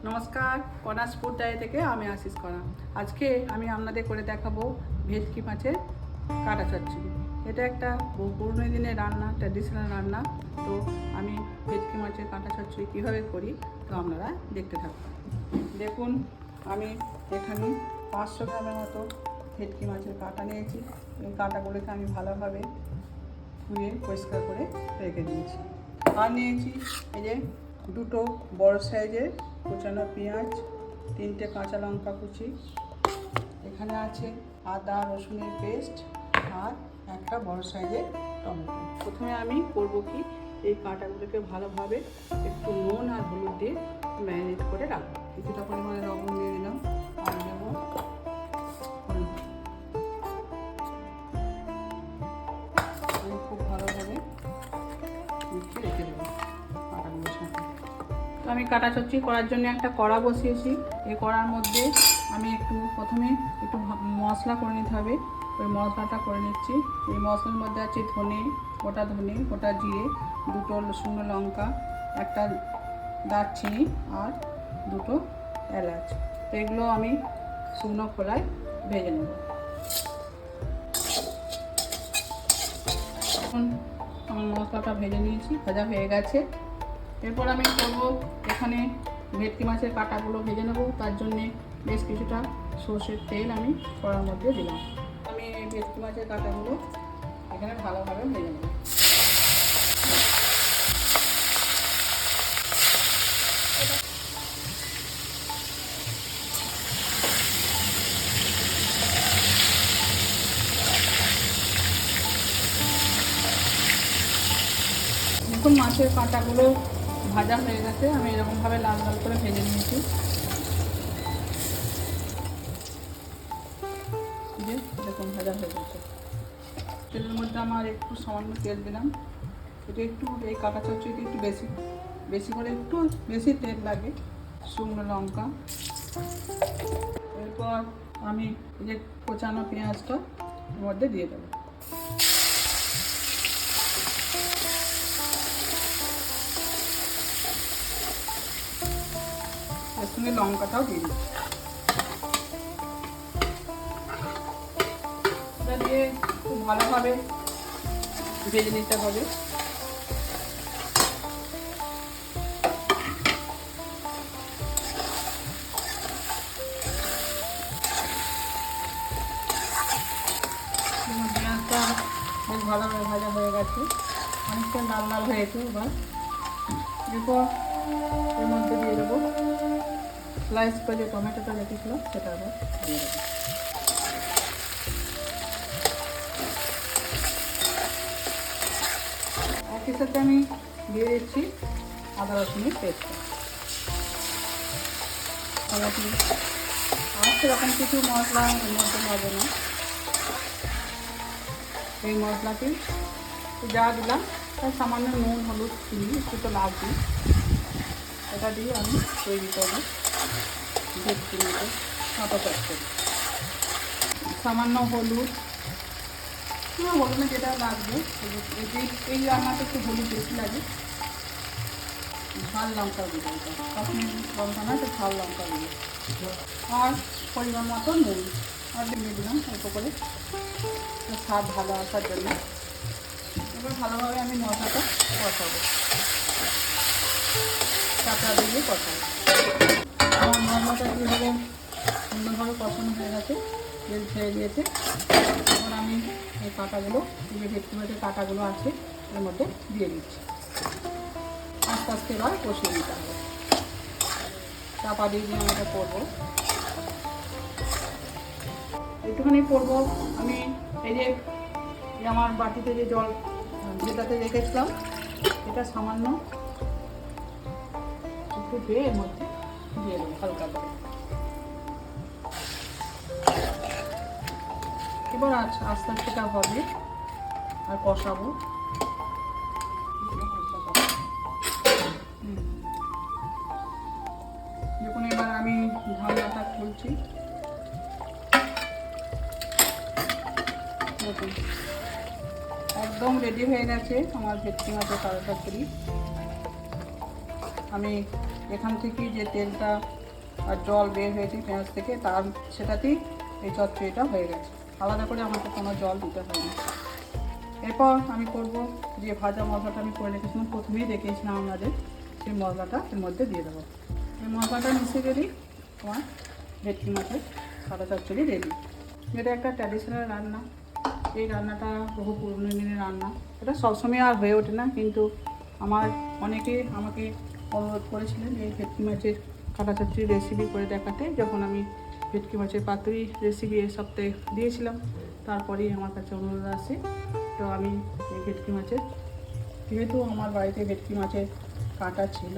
নমস্কার, কনাস food diary থেকে আমি আশিস করা। আজকে আমি আপনাদের করে দেখাবো ভেটকি মাছের কাটা চচ্চড়ি। এটা একটা পুরনো দিনের রান্না, ট্র্যাডিশনাল রান্না। তো আমি ভেটকি মাছের কাটা চচ্চড়ি কীভাবে করি তো আপনারা দেখতে থাকুন। দেখুন, আমি এখানে 500 গ্রামের মতো ভেটকি মাছের কাটা নিয়েছি। এই কাটাগুলোকে আমি ভালোভাবে ধুয়ে পরিষ্কার করে রেখে দিয়েছি। আর নিয়েছি এই যে দুটো বড় সাইজের কুচানো পেঁয়াজ, 3টে কাঁচা লঙ্কা কুচি, এখানে আছে আদা রসুনের পেস্ট আর একটা বড় সাইজের টমেটো। প্রথমে আমি করবো কি, এই কাঁটাগুলোকে ভালোভাবে একটু নুন আর হলুদ দিয়ে ম্যারিনেট করে রাখবো। কিছুটা পরিমাণে লবণ দিয়ে দিলাম আর দেবো হলুদ। খুব ভালোভাবে মিশিয়ে রেখে দেবো কাঁটাগুলোর সাথে। তো আমি কাটা চচ্চড়ি করার জন্য একটা কড়া বসিয়েছি। এই কড়ার মধ্যে আমি প্রথমে একটু মশলা করে নিতে হবে। ওই মশলাটা করে নিচ্ছি। এই মশলার মধ্যে আছে গোটা ধনে, গোটা জিরে, দুটো শুকনো লঙ্কা, একটা দারচিনি আর দুটো এলাচ। তো এগুলো আমি শুকনো খোলায় ভেজে নেব। এখন আমার মশলাটা ভেজে নিয়েছি, ভাজা হয়ে গেছে। এরপর আমি করবো, এখানে ভেটকি মাছের কাটাগুলো ভেজে নেবো। তার জন্যে বেশ কিছুটা সর্ষের তেল আমি কড়ার মধ্যে দিলাম। আমি এই ভেটকি মাছের কাটাগুলো এখানে ভালোভাবে ভেজে নেব। দেখুন, মাছের কাঁটাগুলো ভাজা হয়ে গেছে। আমি এরকমভাবে লাল লাল করে ভেজে নিয়েছি। দেখুন, ভাজা হয়ে গেছে। তেলের মধ্যে আমার একটু সামান্য তেল দিলাম। এটা একটু এই কাটা চচ্চড়িতে একটু বেশি করে একটু বেশি তেল লাগে। শুকনো লঙ্কা, এরপর আমি এই যে কোচানো পেঁয়াজটা এর মধ্যে দিয়ে দেবো। এর সঙ্গে লঙ্কাটাও দিয়ে দিচ্ছি। এটা দিয়ে খুব ভালোভাবে ভেজে নিতে হবে। পেঁয়াজটা বেশ ভালোভাবে ভাজা হয়ে গেছে, অনেকটা লাল লাল হয়েছে। এরপর এর মধ্যে দিয়ে দেবো স্লাইস করে যে টমেটোটা রেখেছিলাম, সেটা আবার দিয়ে দেবো। একই সাথে আমি দিয়ে দিচ্ছি আদা রসুনের পেস্টটা। আর সেরকম কিছু মশলা এর মধ্যে হবে না। এই মশলাটি যা দিলাম তার সামান্য নুন হলুদ চিনি একটু তো লাগবে। এটা দিয়ে আমি তৈরি করবো ভেটকি মাছের কাঁটা চচ্চড়ি। সামান্য হলুদ যেটা লাগবে, এই রান্নাটা একটু হলুদ বেশি লাগে। ঝাল লঙ্কা দিল, কাশ্মীর লঙ্কা না, তো ঝাল লঙ্কা দিল। আর পরিমাণ মতো নুন আর দিয়ে দিলাম অল্প করে, স্বাদ ভালো আসার জন্য। এবার ভালোভাবে আমি মশলাটা কষাবো, কাঁচা দিয়ে কষাবো। আমার মশলাটা কীভাবে সুন্দরভাবে কষানো হয়ে গেছে, তেল ছেড়ে দিয়েছে। এখন আমি এই কাঁটাগুলো, যে ভেটকি মাছের কাঁটাগুলো আছে এর মধ্যে দিয়ে দিচ্ছি। আস্তে আস্তে এবার কষিয়ে দিতে হবে। চাপা দিয়ে আমি এটা করবো, একটুখানি করবো। আমি এই যে আমার বাটিতে যে জল যেটাতে রেখেছিলাম, এটা সামান্য একটু ধুয়ে এর মধ্যে দিয়ে দেবো হালকা করে। এবার আস্তে আস্তে এটা হবে আর কষাবো। দেখুন, এবার আমি ঢাকনাটা খুলছি। দেখুন, একদম রেডি হয়ে গেছে আমার ভেটকি মাছের কাঁটা চচ্চড়ি। আমি এখান থেকে যে তেলটা আর জল বের হয়েছে পেঁয়াজ থেকে সেটাতেই এই চচ্চড়িটা হয়ে গেছে, আলাদা করে আমাকে কোনো জল দিতে হয়নি। এরপর আমি করব যে ভাজা মশলাটা আমি করে রেখেছিলাম, প্রথমেই দেখিয়েছিলাম আপনাদের, সেই মশলাটা এর মধ্যে দিয়ে দেবো। এই মশলাটা মিশে গেলেই আমার ভেটকি মাছের কাটা চচ্চড়ি রেডি। এটা একটা ট্র্যাডিশনাল রান্না, এই রান্নাটা বহু পুরনো দিনের রান্না, এটা সবসময় আর হয়ে ওঠে না, কিন্তু অনেকে আমাকে অনুরোধ করেছিলেন এই ভেটকি মাছের কাটা চচ্চড়ি রেসিপি করে দেখাতে। যখন আমি ভেটকি মাছের পাতুরি রেসিপি এই সপ্তাহে দিয়েছিলাম, তারপরেই আমার কাছে অনুরোধ আসে। তো আমি এই ভেটকি মাছের, যেহেতু আমার বাড়িতে ভেটকি মাছের কাটা ছিল,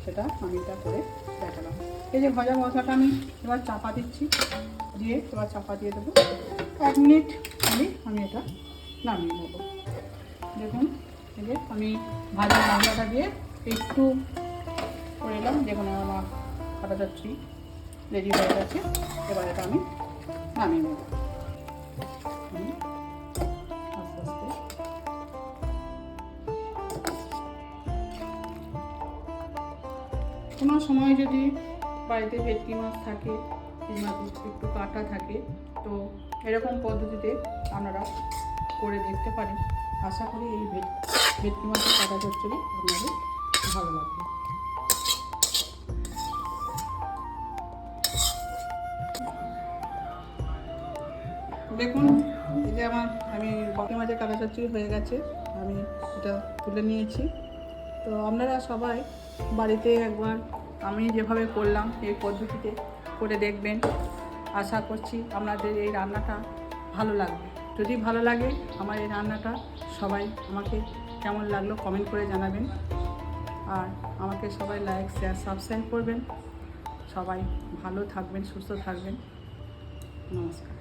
সেটা আমি এটা করে দেখালাম। এই যে ভাজা মশলাটা আমি এবার চাপা দিচ্ছি, দিয়ে এবার চাপা দিয়ে দেবো 1 মিনিট, আমি এটা নামিয়ে নেবো। দেখুন এই যে আমি ভাজা মশলাটা দিয়ে একটু করে এলাম, দেখুন আমার কাটা চচ্চড়ি রেডি হয়ে গেছে। এবার এটা আমি নামিয়ে নেব। আস্তে আস্তে কোনো সময় যদি বাড়িতে ভেটকি মাছ থাকে, এই মাছ একটু কাটা থাকে, তো এরকম পদ্ধতিতে আপনারা করে দেখতে পারেন। আশা করি এই ভেটকি মাছের কাটা চচ্চড়ি আপনাদের ভালো লাগবে। দেখুন এই যে আমি ভেটকি মাছের কাটা চচ্চড়ি হয়ে গেছে, আমি এটা তুলে নিয়েছি। তো আপনারা সবাই বাড়িতে একবার আমি যেভাবে করলাম এই পদ্ধতিতে করে দেখবেন। আশা করছি আপনাদের এই রান্নাটা ভালো লাগবে। যদি ভালো লাগে আমার এই রান্নাটা, সবাই আমাকে কেমন লাগলো কমেন্ট করে জানাবেন। আর আমাকে সবাই লাইক, শেয়ার, সাবস্ক্রাইব করবেন। সবাই ভালো থাকবেন, সুস্থ থাকবেন। নমস্কার।